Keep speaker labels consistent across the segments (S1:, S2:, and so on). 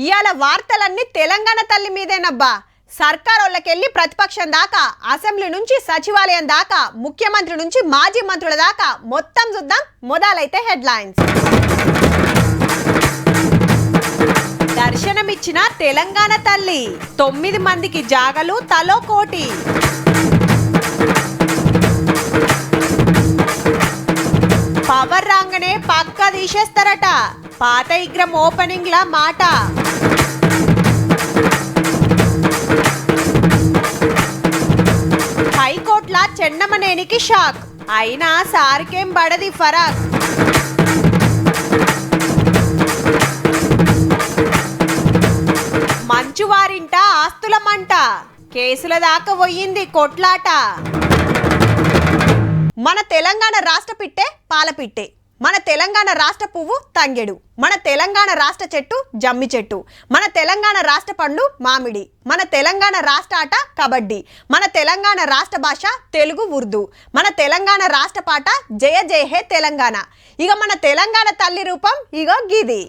S1: ఇయాల వార్తలన్నీ తెలంగాణ తల్లి మీదేనబ్బా. సర్కారోళ్ళకెళ్ళి ప్రతిపక్షం దాకా, అసెంబ్లీ నుంచి సచివాలయం దాకా, ముఖ్యమంత్రి నుంచి మాజీ మంత్రుల దాకా మొత్తం చూద్దాం. మొదలైతే హెడ్లైన్స్. దర్శనమిచ్చిన తెలంగాణ తల్లి, 9 మందికి జాగలు, తలో కోటి. పవర్ రాగానే పక్క తీసేస్తారట, పాత విగ్రహం ఓపెనింగ్ లా మాట. హైకోర్టుల చెన్నమనేనికి షాక్, అయినా సార్కేం బడది ఫరాక్. మంచువారింట ఆస్తుల మంట, కేసుల దాకా పోయింది కొట్లాట. మన తెలంగాణ రాష్ట్ర పిట్టే పాలపిట్టే, మన తెలంగాణ రాష్ట్ర పువ్వు తంగెడు, మన తెలంగాణ రాష్ట్ర చెట్టు జమ్మి చెట్టు, మన తెలంగాణ రాష్ట్ర పండు మామిడి, మన తెలంగాణ రాష్ట్ర ఆట కబడ్డీ, మన తెలంగాణ రాష్ట్ర భాష తెలుగు ఉర్దూ, మన తెలంగాణ రాష్ట్ర పాట జయ జయ హే తెలంగాణ. ఇక మన తెలంగాణ తల్లి రూపం ఇగో గిది.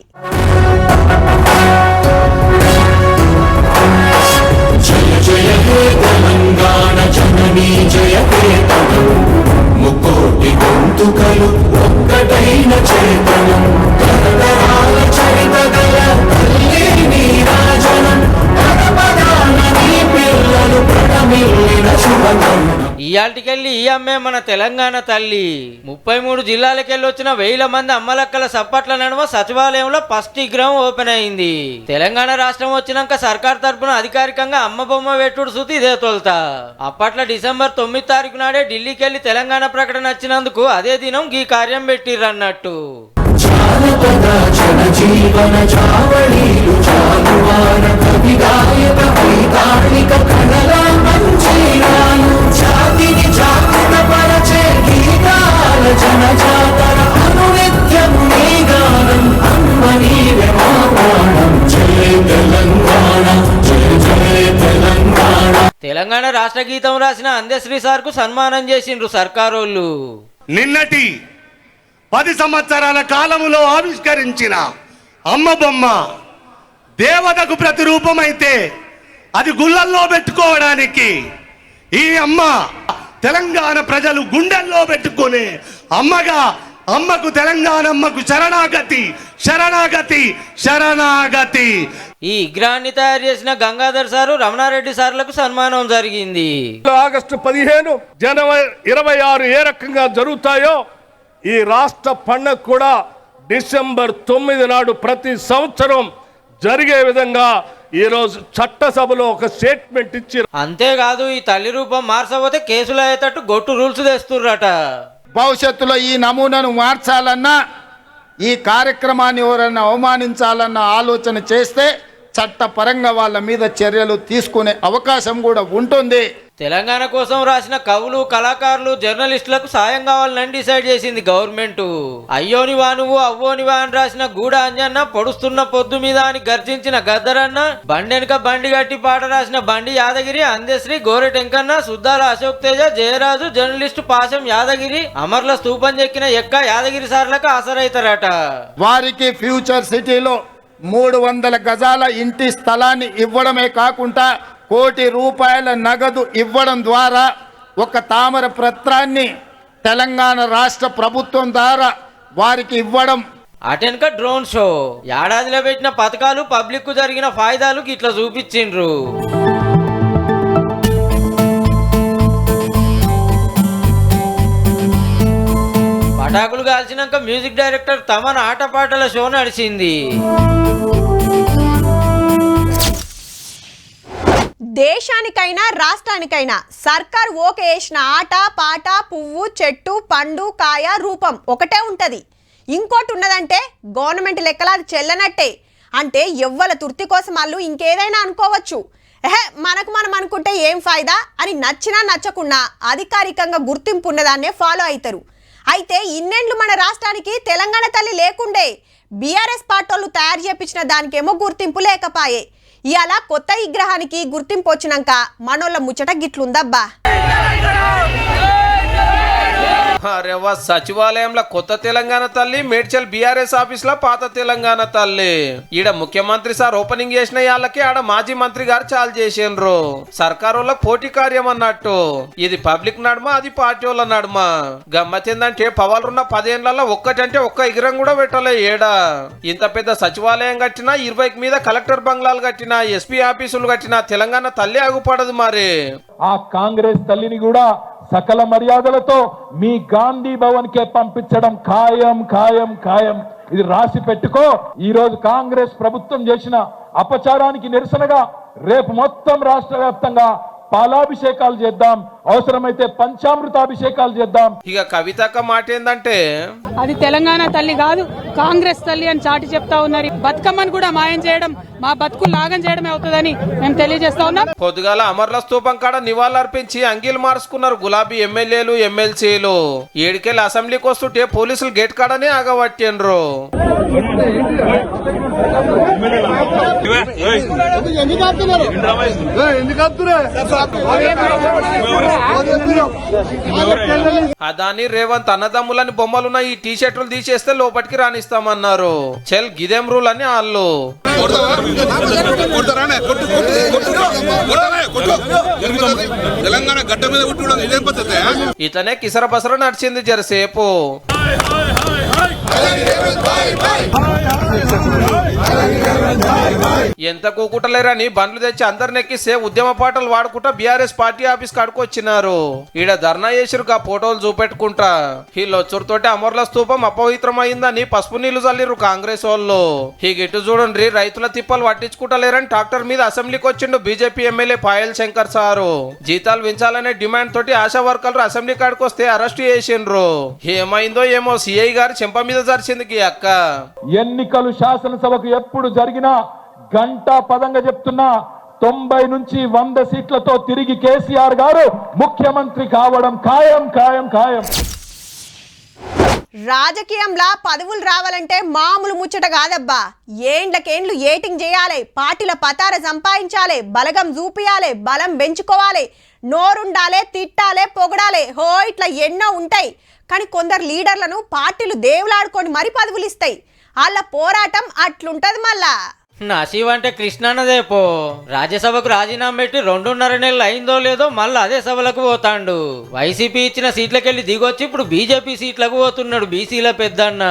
S1: జయ జయ హే తెలంగాణ జననీ జయ హే ముకోటి గొంతుకలు ఒక్కటైన చేతనం, తరతరాల చరితగల తల్లి నీరాజనం, పదపదాన నీ పిల్లలు ప్రణమిల్లిన శుభకం.
S2: ఇయాల్టికెళ్ళి ఈ అమ్మే మన తెలంగాణ తల్లి. 33 జిల్లాలకెళ్ళి వచ్చిన 1000 మంది అమ్మలక్కల సప్పట్ల నడుమ సచివాలయంలో ఫస్ట్ విగ్రహం ఓపెన్ అయింది. తెలంగాణ రాష్ట్రం వచ్చినాక సర్కార్ తరపున అధికారికంగా అమ్మ బొమ్మ పెట్టుడు సుతి ఇదే తొలుతా. అప్పట్లో డిసెంబర్ 9 తారీఖు నాడే ఢిల్లీకి వెళ్లి తెలంగాణ ప్రకటన వచ్చినందుకు అదే దినం ఈ కార్యం పెట్టిర్రన్నట్టు. తెలంగాణ రాష్ట్ర గీతం రాసిన అందశ్రీ సార్ కు సన్మానం చేసిండ్రు సర్కారోళ్ళు.
S3: నిన్నటి 10 సంవత్సరాల కాలములో ఆవిష్కరించిన అమ్మ బొమ్మ దేవతకు ప్రతిరూపమైతే అది గుళ్ళల్లో పెట్టుకోవడానికి ఈ అమ్మ తెలంగాణ ప్రజలు గుండెల్లో పెట్టుకునే అమ్మగా, అమ్మకు తెలంగాణ అమ్మకు శరణాగతి శరణాగతి శరణాగతి.
S2: ఈ విగ్రహాన్ని తయారు చేసిన గంగాధర్ సారు, రమణారెడ్డి సార్లకు సన్మానం జరిగింది.
S4: ఆగస్టు 15, జనవరి 26 ఏ రకంగా జరుగుతాయో ఈ రాష్ట్ర పండుగ కూడా డిసెంబర్ 9 నాడు ప్రతి సంవత్సరం జరిగే విధంగా ఈ రోజు చట్టసభలో ఒక స్టేట్మెంట్ ఇచ్చారు.
S2: అంతేకాదు ఈ తల్లి రూపం మార్చబోతే కేసులు అయ్యేటట్టు గొట్టు రూల్స్ తెస్తుర్రట.
S5: భవిష్యత్తులో ఈ నమూనాను మార్చాలన్నా, ఈ కార్యక్రమాన్ని ఎవరన్నా అవమానించాలన్న ఆలోచన చేస్తే చట్టపరంగా వాళ్ళ మీద చర్యలు తీసుకునే అవకాశం కూడా ఉంటుంది.
S2: తెలంగాణ కోసం రాసిన కవులు, కళాకారులు, జర్నలిస్టులకు సాయం కావాలని డిసైడ్ చేసింది గవర్నమెంట్. అయ్యోనివా నువ్వు అవ్వోనివా అని రాసిన గూడ అంజన్న, పొడుస్తున్న పొద్దు మీద అని గర్జించిన గద్దరన్న, బండెనక బండి గట్టి పాట రాసిన బండి యాదగిరి, అందశ్రీ, గోరెటెంకన్న, సుద్దాల అశోక్ తేజ, జయరాజు, జర్నలిస్టు పాశం యాదగిరి, అమర్ల స్తూపం చెక్కిన ఎక్క యాదగిరి సార్లకు ఆసరైతారట.
S5: వారికి ఫ్యూచర్ సిటీలో 300 గజాల ఇంటి స్థలాన్ని ఇవ్వడమే కాకుండా ₹1 కోటి నగదు ఇవ్వడం ద్వారా ఒక తామర పత్రాన్ని తెలంగాణ రాష్ట్ర ప్రభుత్వం ద్వారా వారికి ఇవ్వడం.
S2: అటెనక డ్రోన్ షో, ఏడాదిలో పెట్టిన పథకాలు, పబ్లిక్ కు జరిగిన ఫాయిదాలు ఇట్లా చూపించిండ్రు. పటాకులు కాల్చినాక మ్యూజిక్ డైరెక్టర్ తమన్ ఆటపాటల షో నడిచింది.
S1: దేశానికైనా రాష్ట్రానికైనా సర్కార్ ఓకే వేసిన ఆట పాట పువ్వు చెట్టు పండు కాయ రూపం ఒకటే ఉంటది. ఇంకోటి ఉన్నదంటే గవర్నమెంట్ లెక్కల అది చెల్లనట్టే. అంటే ఎవ్వల తుర్తి కోసం వాళ్ళు ఇంకేదైనా అనుకోవచ్చు. మనకు మనం అనుకుంటే ఏం ఫాయిదా అని నచ్చినా నచ్చకున్నా అధికారికంగా గుర్తింపు ఉన్నదాన్నే ఫాలో అవుతారు. అయితే ఇన్నేండ్లు మన రాష్ట్రానికి తెలంగాణ తల్లి లేకుండే బీఆర్ఎస్ పార్టీలు తయారు చేపించిన దానికేమో గుర్తింపు లేకపాయే. ఇవాళ కొత్త విగ్రహానికి గుర్తింపు వచ్చినాక మనోళ్ళ ముచ్చట గిట్లుందబ్బా.
S6: అరేవా సచివాలయంలో కొత్త తెలంగాణ తల్లి, మేడ్చల్ బీఆర్ఎస్ ఆఫీస్ లో పాత తెలంగాణ తల్లి. ఈడ ముఖ్యమంత్రి సార్ ఓపెనింగ్ చేసిన వాళ్ళకి ఆడ మాజీ మంత్రి గారు చాలు చేసిండ్రు. సర్కారు పోటీ కార్యం అన్నట్టు. ఇది పబ్లిక్ నడుమ, అది పార్టీ వాళ్ళ నడుమ. గమ్మత్ ఏందంటే పవర్లున్న 10 ఏళ్లలో ఒక్కటంటే ఒక్క ఎగిరం కూడా పెట్టలే ఏడా. ఇంత పెద్ద సచివాలయం కట్టినా, 20 మీద కలెక్టర్ బంగ్లాలు కట్టినా, ఎస్పీ ఆఫీసులు కట్టినా తెలంగాణ తల్లి ఆగుపడదు మరి.
S7: ఆ కాంగ్రెస్ తల్లిని కూడా సకల మర్యాదలతో మీ గాంధీ భవన్ కే పంపించడం ఖాయం ఖాయం ఖాయం. ఇది రాసి పెట్టుకో. ఈ రోజు కాంగ్రెస్ ప్రభుత్వం చేసిన అపచారానికి నిరసనగా రేపు మొత్తం రాష్ట్ర వ్యాప్తంగా పాలాభిషేకాలు చేద్దాం, అవసరమైతే పంచామృతాభిషేకాలు చేద్దాం.
S6: ఇక కవితక్క మాట ఏందంటే
S8: అది తెలంగాణ తల్లి కాదు, కాంగ్రెస్ తల్లి అని చాటి చెప్తా ఉన్నారు. బతుకమ్మను కూడా మాయం చేయడం, మా బతుకు లాగం చేయడమే అవుతుందని మేము తెలియజేస్తా ఉన్నాం.
S6: పొద్దుగాల అమర్ల స్తూపం కాడ నివాళులర్పించి అంగీలు మార్చుకున్నారు గులాబీ ఎమ్మెల్యేలు, ఎమ్మెల్సీలు. 7 అసెంబ్లీకి వస్తుంటే పోలీసులు గేట్ కాడనే ఆగబట్టిండ్రు. అదాని రేవంత్ అన్నదమ్ములని బొమ్మలున్న ఈ టీ షర్టులు తీసేస్తే లోపలికి రానిస్తామన్నారు. చెల్ గిదేం రూల్ అని వాళ్ళు.
S9: తెలంగాణ గడ్డ మీద ఇదేం పద్ధతి?
S6: ఇతనే కిసర బసర నడిచింది జరసేపు. ఎంత కూకుటలేరని బండ్లు తెచ్చి అందరిని ఎక్కిస్తే ఉద్యమ పాటలు వాడుకుంటా బీఆర్ఎస్ పార్టీ ఆఫీస్ కాడుకొచ్చినారు. ఈడ ధర్నా చేసిరు కా ఫోటోలు చూపెట్టుకుంటా. వీళ్ళొచ్చురుతోటి అమర్ల స్తూపం అపవిత్రమైందని పసుపు నీళ్లు చల్లిరు కాంగ్రెస్ వాళ్ళు. ఇటు చూడండి, రైతుల తిప్పలు పట్టించుకుంటలేరని ట్రాక్టర్ మీద అసెంబ్లీకి వచ్చిండు BJP MLA Payal Shankar sir. జీతాలు పెంచాలనే డిమాండ్ తోటి ఆశా వర్కర్లు అసెంబ్లీ కాడికి వస్తే అరెస్ట్ చేసిండ్రు. ఏమైందో ఏమో సిఐ గారు చెంప మీద జరిచింది ఈ అక్క.
S7: ఎన్నికలు శాసనసభకు ఎప్పుడు జరిగినా గంటా పదంగా చెప్తున్నా 90 నుంచి 100 సీట్లతో తిరిగి కేసీఆర్ గారు ముఖ్యమంత్రి కావడం ఖాయం ఖాయం ఖాయం.
S1: రాజకీయంలో పదవులు రావాలంటే మామూలు ముచ్చట కాదబ్బా. ఏండ్లకేండ్లు ఏటింగ్ చేయాలి, పార్టీల పతార సంపాదించాలి, బలగం చూపియాలి, బలం పెంచుకోవాలి, నోరుండాలి, తిట్టాలి, పొగడాలి, హో ఇట్లా ఎన్నో ఉంటాయి. కానీ కొందరు లీడర్లను పార్టీలు దేవులాడుకొని మరి పదవులు ఇస్తాయి. వాళ్ళ పోరాటం అట్లుంటది. మళ్ళా
S2: నసీవ్ అంటే కృష్ణన్నదే పో. రాజ్యసభకు రాజీనామా పెట్టి 2.5 నెలలు అయిందో లేదో మళ్ళీ అదే సభలకు పోతాండు. వైసీపీ ఇచ్చిన సీట్లకెళ్ళి దిగొచ్చి ఇప్పుడు బీజేపీ సీట్లకు పోతున్నాడు. బీసీల పెద్దన్న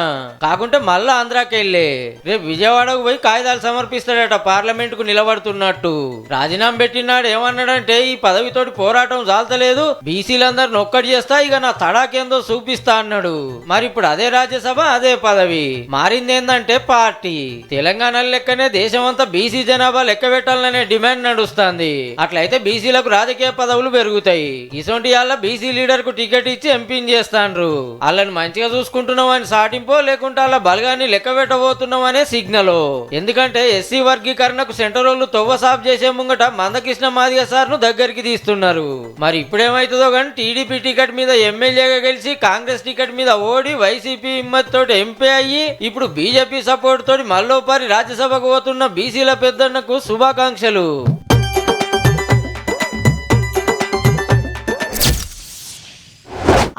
S2: కాకుంటే మళ్ళా ఆంధ్రాకెళ్ళి రేపు విజయవాడకు పోయి కాగితాలు సమర్పిస్తాడట పార్లమెంట్ కు నిలబడుతున్నట్టు. రాజీనామా పెట్టినాడు ఏమన్నాడంటే ఈ పదవితోటి పోరాటం చాలతలేదు, బీసీలందరిని ఒక్కటి చేస్తా, ఇక నా తడాకేందో చూపిస్తా అన్నాడు. మరి ఇప్పుడు అదే రాజ్యసభ, అదే పదవి. మారింది ఏందంటే పార్టీ. తెలంగాణ లెక్కనే దేశమంతా బీసీ జనాభా లెక్క పెట్టాలనే డిమాండ్ నడుస్తుంది. అట్లయితే బీసీలకు రాజకీయ పదవులు పెరుగుతాయి. ఇసొంటి వాళ్ళ బీసీ లీడర్ కు టికెట్ ఇచ్చి ఎంపీని చేస్తాండ్రు. వాళ్ళని మంచిగా చూసుకుంటున్నాం అని సాటింపో, లేకుంటే వాళ్ళ బలగాన్ని లెక్క పెట్టబోతున్నాం అనే సిగ్నల్. ఎందుకంటే ఎస్సీ వర్గీకరణకు సెంటర్ వాళ్ళు తొవ్వ సాఫ్ చేసే ముంగట మందకృష్ణ మాదిగ సార్ ను దగ్గరికి తీస్తున్నారు. మరి ఇప్పుడేమైతుందో కానీ టీడీపీ టికెట్ మీద ఎమ్మెల్యేగా గెలిచి కాంగ్రెస్ టికెట్ మీద ఓడి వైసీపీ హిమ్మత్ తోటి ఎంపీ అయ్యి ఇప్పుడు బీజేపీ సపోర్ట్ తోటి మళ్ళోపారి రాజ్యసభకు పోతున్న బీసీల పెద్దన్నకు శుభాకాంక్షలు.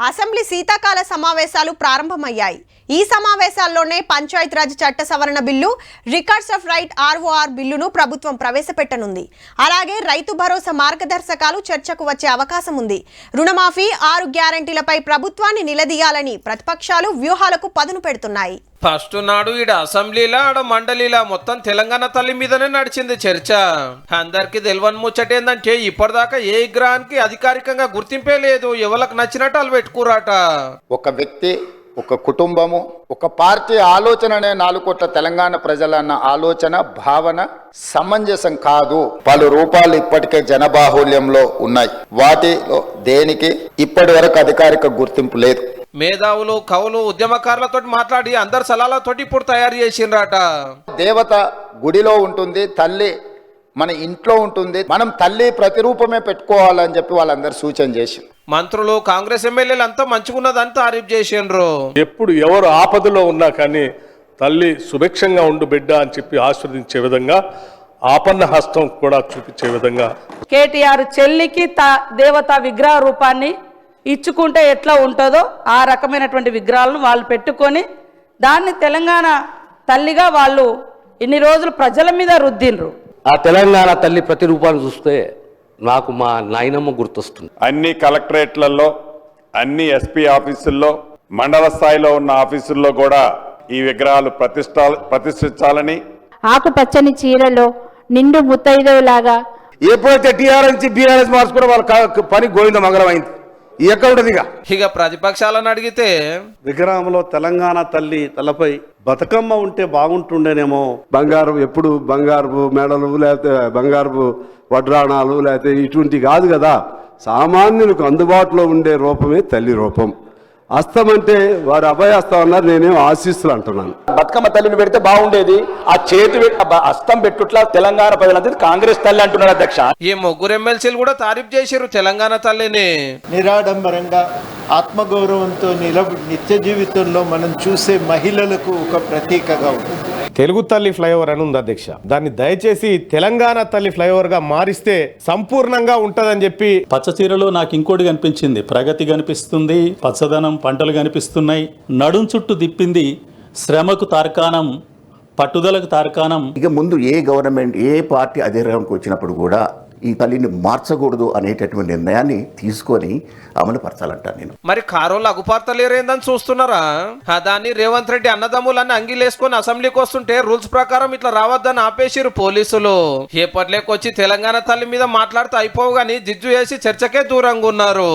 S1: అసెంబ్లీ శీతాకాల సమావేశాలు ప్రారంభమయ్యాయి. ఈ సమావేశాల్లోనే పంచాయతీరాజ్ చట్ట సవరణ bill, records of right ROR బిల్లును ప్రభుత్వం ప్రవేశపెట్టనుంది. అలాగే రైతు భరోసా మార్గదర్శకాలు చర్చకు వచ్చే అవకాశం ఉంది. రుణమాఫీ, 6 గ్యారంటీలపై ప్రభుత్వాన్ని నిలదీయాలని ప్రతిపక్షాలు వ్యూహాలకు పదును పెడుతున్నాయి.
S6: ఫస్ట్ నాడు ఈడ అసెంబ్లీలా ఆడ మండలిలా మొత్తం తెలంగాణ తల్లి మీదనే నడిచింది చర్చ. అందరికి తెలియని ముచ్చటేందంటే ఇప్పటిదాకా ఏ విగ్రహానికి అధికారికంగా గుర్తింపే లేదు. ఎవరికి నచ్చినట్టు వాళ్ళు పెట్టుకురాట.
S5: ఒక వ్యక్తి, ఒక కుటుంబము, ఒక పార్టీ ఆలోచననే 4 కోట్ల తెలంగాణ ప్రజలన్న ఆలోచన, భావన సమంజసం కాదు. పలు రూపాలు ఇప్పటికే జనబాహుల్యంలో ఉన్నాయి. వాటిలో దేనికి ఇప్పటి వరకు అధికారిక గుర్తింపు లేదు.
S6: మేధావులు, కవులు, ఉద్యమకారులతో మాట్లాడి అందరు సలహాలతోటి ఇప్పుడు తయారు చేసిండ్రట.
S5: దేవత గుడిలో ఉంటుంది, తల్లి మన ఇంట్లో ఉంటుంది, మనం తల్లి ప్రతిరూపమే పెట్టుకోవాలని చెప్పి వాళ్ళందరూ సూచన చేసి
S6: మంత్రులు, కాంగ్రెస్ ఎమ్మెల్యేలు అంతా మంచిగున్నదని తారీఫ్ చేసిండ్రు.
S4: ఎప్పుడు ఎవరు ఆపదలో ఉన్నా కానీ తల్లి సుభిక్షంగా ఉండు బిడ్డ అని చెప్పి ఆశీర్వదించే విధంగా, ఆపన్న హస్తం కూడా చూపించే విధంగా
S8: కేటీఆర్ చెల్లికి దేవతా విగ్రహ రూపాన్ని
S10: ఇచ్చుకుంటే ఎట్లా ఉంటుందో ఆ రకమైనటువంటి విగ్రహాలను వాళ్ళు పెట్టుకొని దాన్ని తెలంగాణ తల్లిగా వాళ్ళు ఇన్ని రోజులు ప్రజల మీద రుద్దిండ్రు.
S11: ఆ తెలంగాణ తల్లి ప్రతిరూపాన్ని చూస్తే నాకు మా నాయనమ్మ గుర్తొస్తుంది.
S12: అన్ని కలెక్టరేట్లలో, అన్ని ఎస్పీ ఆఫీసుల్లో, మండల స్థాయిలో ఉన్న ఆఫీసుల్లో కూడా ఈ విగ్రహాలు ప్రతిష్ఠించాలని,
S13: ఆకుపచ్చని చీరలో నిండు ముత్తైదవులాగా
S11: ఎప్పుడైతే టీఆర్ఎస్ నుంచి బీఆర్ఎస్ మార్చుకున్న వాళ్ళ పని గోవింద మంగళం అయింది. ఎక్కడ ఉంటుంది
S6: ఇక ప్రతిపక్షాలను అడిగితే
S3: విగ్రహంలో తెలంగాణ తల్లి తలపై బతుకమ్మ ఉంటే బాగుంటుండేనేమో. బంగారు ఎప్పుడు బంగారు మెడలు, లేకపోతే బంగారు వడ్రాణాలు, లేకపోతే ఇటువంటి కాదు కదా. సామాన్యులకు అందుబాటులో ఉండే రూపమే తల్లి రూపం. అస్తం అంటే వారు అభయస్తం అన్నారు, నేనేం ఆశీస్సులు అంటున్నాను.
S11: బతుకమ్మ తల్లిని పెడితే బాగుండేది. ఆ చేతి అస్తం పెట్టుట్లా తెలంగాణ ప్రజలందరూ కాంగ్రెస్ తల్లి అంటున్నారు అధ్యక్ష.
S6: ఈ ముగ్గురు ఎమ్మెల్సీలు కూడా తారీఫ్ చేశారు తెలంగాణ తల్లిని.
S5: నిరాడంబరంగా ఆత్మగౌరవంతో నిత్య జీవితంలో మనం చూసే మహిళలకు ఒక ప్రతీకగా ఉంటుంది.
S4: తెలుగు తల్లి ఫ్లైఓవర్ అని ఉంది అధ్యక్ష. దాన్ని దయచేసి తెలంగాణ తల్లి ఫ్లైఓవర్ గా మారిస్తే సంపూర్ణంగా ఉంటదని చెప్పి.
S7: పచ్చ చీరలో నాకు ఇంకోటి కనిపించింది. ప్రగతి కనిపిస్తుంది, పచ్చదనం, పంటలు కనిపిస్తున్నాయి. నడుం చుట్టూ తిప్పింది శ్రమకు తార్కాణం, పట్టుదలకు తార్కాణం.
S5: ఇక ముందు ఏ గవర్నమెంట్, ఏ పార్టీ అధికారంలోకి వచ్చినప్పుడు కూడా ఈ తల్లిని మార్చకూడదు అనేటటువంటి నిర్ణయాన్ని తీసుకొని అమలు పరచాలంటాను నేను.
S6: మరి కారోళ్ళు అగుపార్తలేరేందని చూస్తున్నారా? దాన్ని రేవంత్ రెడ్డి అన్నదమ్ములన్నీ అంగిలేసుకొని అసెంబ్లీకి వస్తుంటే రూల్స్ ప్రకారం ఇట్లా రావద్దని ఆపేసిరు పోలీసులు. ఏపట్లేకొచ్చి తెలంగాణ తల్లి మీద మాట్లాడితే అయిపోవు గాని జిజ్జు వేసి చర్చకే దూరంగా ఉన్నారు.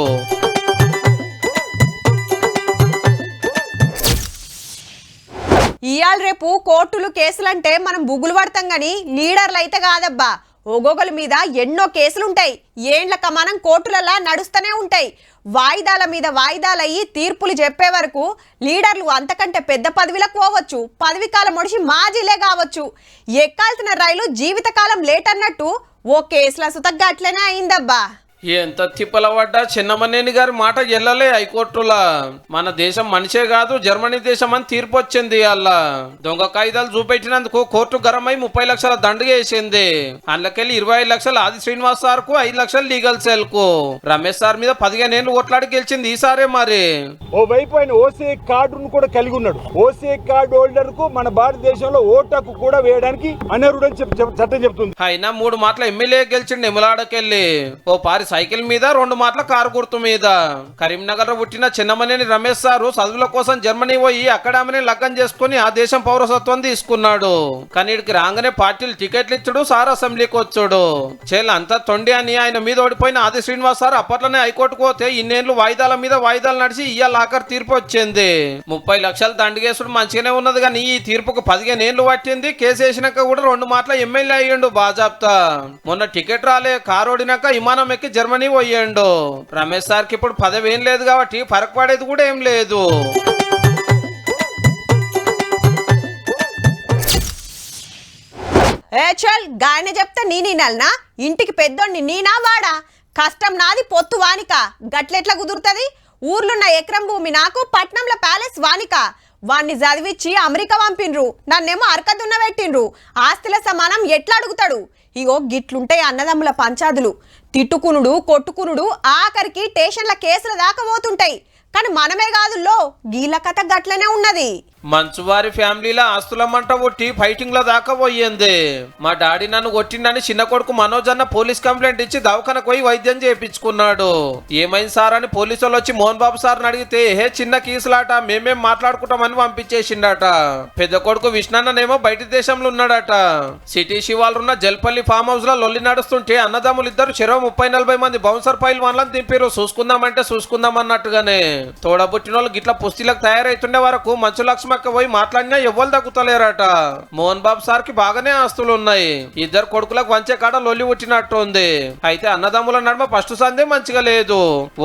S1: ఇయాల రేపు కోర్టులు కేసులంటే మనం బుగులు పడతాం గాని లీడర్లు అయితే కాదబ్బా. ఒగోగల మీద ఎన్నో కేసులుంటాయి. ఏండ్ల కమానం కోర్టులలా నడుస్తూనే ఉంటాయి. వాయిదాల మీద వాయిదాలయ్యి తీర్పులు చెప్పే వరకు లీడర్లు అంతకంటే పెద్ద పదవిలకు పోవచ్చు. పదవి కాలం ఒడిసి మాజీలే కావచ్చు. ఎక్కాల్సిన రైలు జీవితకాలం లేట్ అన్నట్టు ఓ కేసుల సుతగ్గా అట్లనే అయిందబ్బా.
S6: ఎంత తిప్పల పడ్డా చిన్నమనేని గారి మాట ఎల్లలే హైకోర్టులా. మన దేశం మనిషే కాదు జర్మనీ దేశం అని తీర్పు వచ్చింది. అలా దొంగ కాగితాలు చూపెట్టినందుకు కోర్టు గరమై 30 లక్షల దండుగా వేసింది. అందులోకెళ్ళి 25 లక్షలు ఆది శ్రీనివాస్ సార్ కు, 5 లక్షలు లీగల్ సెల్ కు. రమేష్ సార్ మీద 15 ఏళ్ళు ఓట్లాడి గెలిచింది ఈసారే. మరి
S7: ఓ వైపు ఆయన ఓసీఐ కార్డును కూడా కలిగి ఉన్నాడు. ఓసీఐ కార్డు హోల్డర్ కు మన భారతదేశంలో ఓటు హక్కు కూడా వేయడానికి అనర్హుడని చట్టం చెప్తుంది.
S6: అయినా 3 మాటల ఎమ్మెల్యే గెలిచిండు ఎములాడకెళ్ళి. ఓ పారి సైకిల్ మీద, 2 మాటల కారు గుర్తు మీద. కరీంనగర్ లో పుట్టిన చిన్నమనేని రమేష్ సారు చదువుల కోసం జర్మనీ పోయి అక్కడ ఆమెని లగ్గం చేసుకుని ఆ దేశం పౌరసత్వం తీసుకున్నాడు. కానీ ఇక్కడికి రాగానే పార్టీలు టికెట్లు ఇచ్చుడు, సార్ అసెంబ్లీకి వచ్చాడు. చేల అంతా తొండి అని ఆయన మీద ఓడిపోయిన ఆది శ్రీనివాస్ సార్ అప్పట్లోనే హైకోర్టుకు పోతే ఇన్నేళ్లు వాయిదాల మీద వాయిదాలు నడిచి ఇయ్యాల ఆఖరి తీర్పు వచ్చింది. 30 లక్షలు దండగేసుడు మంచిగానే ఉన్నది కానీ ఈ తీర్పుకు 15 ఏళ్ళు పట్టింది. కేసు వేసినాక కూడా 2 మాటల ఎమ్మెల్యే అయ్యిండు బాజాప్తా. మొన్న టికెట్ రాలే, కారు ఓడినాక విమానం ఎక్కి జర్మనీ పోయిండు. రమేష్ సార్కి ఇప్పుడు 10 ఏం లేదు కాబట్టి ఫరక్ పడేది కూడా ఏం లేదు.
S1: చల్ గాయన చెప్తే నేనల్నా? ఇంటికి పెద్దోడిని నేనా వాడా? కష్టం నాది, పొత్తు వానిక. గట్లెట్లా కుదురుతుంది? ఊర్లున్న ఎకరం భూమి నాకు, పట్నంలో ప్యాలెస్ వానిక. వాణ్ణి చదివిచ్చి అమెరికా పంపిండ్రు, నన్నేమో అరకదున్న పెట్టిండ్రు. ఆస్తుల సమానం ఎట్లా అడుగుతాడు? ఇగో గిట్లుంటాయి అన్నదమ్ముల పంచాదులు. తిట్టుకునుడు, కొట్టుకునుడు, ఆఖరికి స్టేషన్ల కేసుల దాకా పోతుంటాయి. కానీ మనమే కాదుల్లో, గీల కథ గట్లనే ఉన్నది.
S6: మంచువారి ఫ్యామిలీలో ఆస్తుల మంట కొట్టి ఫైటింగ్ లో దాకా పోయింది. మా డాడీ నన్ను కొట్టిండని చిన్న కొడుకు మనోజ్ అన్న పోలీస్ కంప్లైంట్ ఇచ్చి దవాఖానకు పోయి వైద్యం చేయించుకున్నాడు. ఏమైంది సార్ అని పోలీసు వాళ్ళు వచ్చి మోహన్ బాబు సార్ని అడిగితే చిన్న కీసులాట, మేమేం మాట్లాడుకుంటామని పంపించేసిండట. పెద్ద కొడుకు విష్ణన్ననేమో బయట దేశంలో ఉన్నాడట. సిటీ శివాలున్న జల్పల్లి ఫామ్ హౌస్ లో లొల్లి నడుస్తుంటే అన్నదమ్ములు ఇద్దరు చెరో 30-40 మంది బౌన్సర్ పైల్ వాళ్ళని దింపారు. చూసుకుందామంటే చూసుకుందాం అన్నట్టుగానే. తోడబుట్టిన వాళ్ళు గిట్ల పుస్తీలకు తయారైతుండే వరకు మంచు లక్ష్మక్క పోయి మాట్లాడినా ఎవ్వరు తగ్గుతలేరట. మోహన్ బాబు సార్ కి బాగానే ఆస్తులు ఉన్నాయి. ఇద్దరు కొడుకులకు వంచే కాడ లొల్లి పుట్టినట్టు ఉంది. అయితే అన్నదమ్ముల నడుమ ఫస్ట్ సందే మంచిగా లేదు.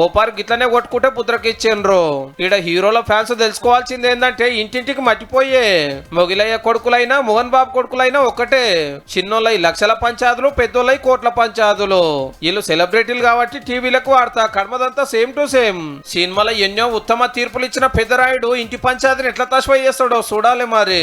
S6: ఓపారు గిట్లనే కొట్టుకుంటే పుత్రకిచ్చిండ్రు. ఈడ హీరోల ఫ్యాన్స్ తెలుసుకోవాల్సింది ఏంటంటే ఇంటింటికి మట్టిపోయే. మొగిలయ్య కొడుకులైనా మోహన్ బాబు కొడుకులైనా ఒకటే. చిన్నోళ్ళై లక్షల పంచాదులు, పెద్దోళ్ళై కోట్ల పంచాదులు. వీళ్ళు సెలబ్రిటీలు కాబట్టి టీవీలకు వాడతా, కడమదంతా సేమ్ టు సేమ్. సినిమాలో ఎన్నో ఉత్తమ తీర్పులు ఇచ్చిన పెద్దరాయుడు ఇంటి పంచాయతీని ఎట్లా తశ్వ చేస్తాడో చూడాలి మరి.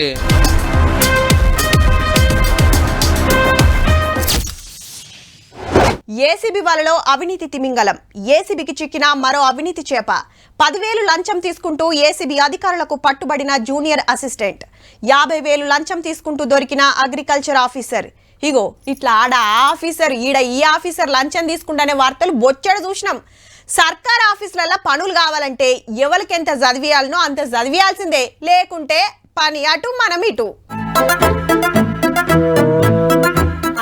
S1: ఏసీబీ వలలో అవినీతి తిమింగలం. ఏసీబీకి చిక్కిన మరో అవినీతి చేప. 10,000 లంచం తీసుకుంటూ ఏసీబీ అధికారులకు పట్టుబడిన జూనియర్ అసిస్టెంట్. 50,000 లంచం తీసుకుంటూ దొరికిన అగ్రికల్చర్ ఆఫీసర్. ఇగో ఇట్లా ఆడ ఆఫీసర్ ఈడ ఈ ఆఫీసర్ లంచం తీసుకుంటానే వార్తలు బొచ్చడు చూసినాం. సర్కార్ ఆఫీసులలో పనులు కావాలంటే ఎవరికి ఎంత చదివియాలనో అంత చదివియాల్సిందే, లేకుంటే పని అటు మనం ఇటు.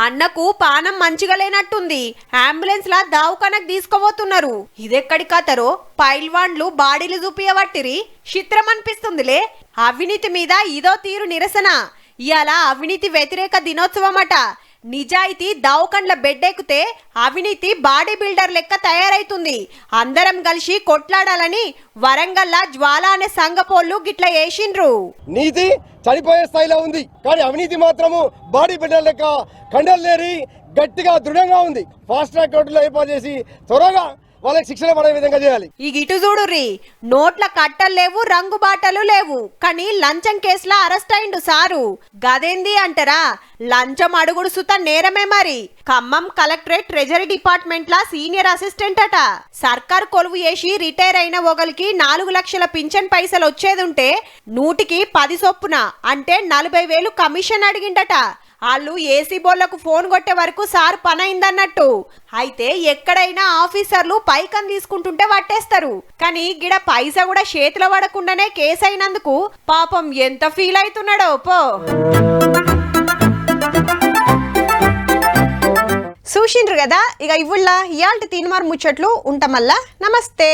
S1: అన్నకు పానం మంచిగా లేనట్టుంది, అంబులెన్స్ లా దావకానకు తీసుకుపోతున్నారు. ఇదెక్కడి కథరో పైల్వాన్లు బాడీలు చూపియబట్టిరి. చిత్రం అనిపిస్తుందిలే. అవినీతి మీద ఇదో తీరు నిరసన. ఇయాల అవినీతి వ్యతిరేక దినోత్సవమట. నిజాయితీ దావకండ్ల బెడ్డెక్కితే అవినీతి బాడీ బిల్డర్ లెక్క తయారైతుంది. అందరం కలిసి కొట్లాడాలని వరంగల్లా జ్వాల అనే సంఘపోళ్ళు గిట్ల వేసిండ్రు.
S14: నీతి చనిపోయే స్థాయిలో ఉంది, కానీ అవినీతి మాత్రము బాడీ బిల్డర్ లెక్క కండలేరి గట్టిగా దృఢంగా ఉంది. ఫాస్ట్ ట్రాక్ కోర్టులో ఏర్పాటు చేసి త్వరగా వాళ్ళకి శిక్షణ పడే విధంగా చేయాలి.
S1: ఈ గిటు చూడుర్రి, నోట్ల కట్టలు లేవు, రంగు బాటలు లేవు, కానీ లంచం కేసులో అరెస్ట్ అయిండు సారు. గదేంది అంటారా? లంచం అడుగుడు సుత నేరమే మరి. ఖమ్మం కలెక్టరేట్ ట్రెజరీ డిపార్ట్మెంట్ లా సీనియర్ అసిస్టెంట్ అట. సర్కార్ కొలువు చేసి రిటైర్ అయిన ఒకరికి 4 లక్షల పింఛన్ పైసలు వచ్చేదుంటే 100కి 10 చొప్పున అంటే 40,000 కమిషన్ అడిగిండట. వాళ్ళు ఏసీ బోర్లకు ఫోన్ కొట్టే వరకు సార్ పని అయిందన్నట్టు. అయితే ఎక్కడైనా ఆఫీసర్లు పైకం తీసుకుంటుంటే పట్టేస్తారు, కానీ గిడ పైసా కూడా చేతిలో పడకుండానే కేసు అయినందుకు పాపం ఎంత ఫీల్ అవుతున్నాడో పో. చూసిండ్రు కదా, ఇక ఇవ్వుళ్ళ ఇయాల్టి తీన్మార్ ముచ్చట్లు ఉంటామల్లా. నమస్తే.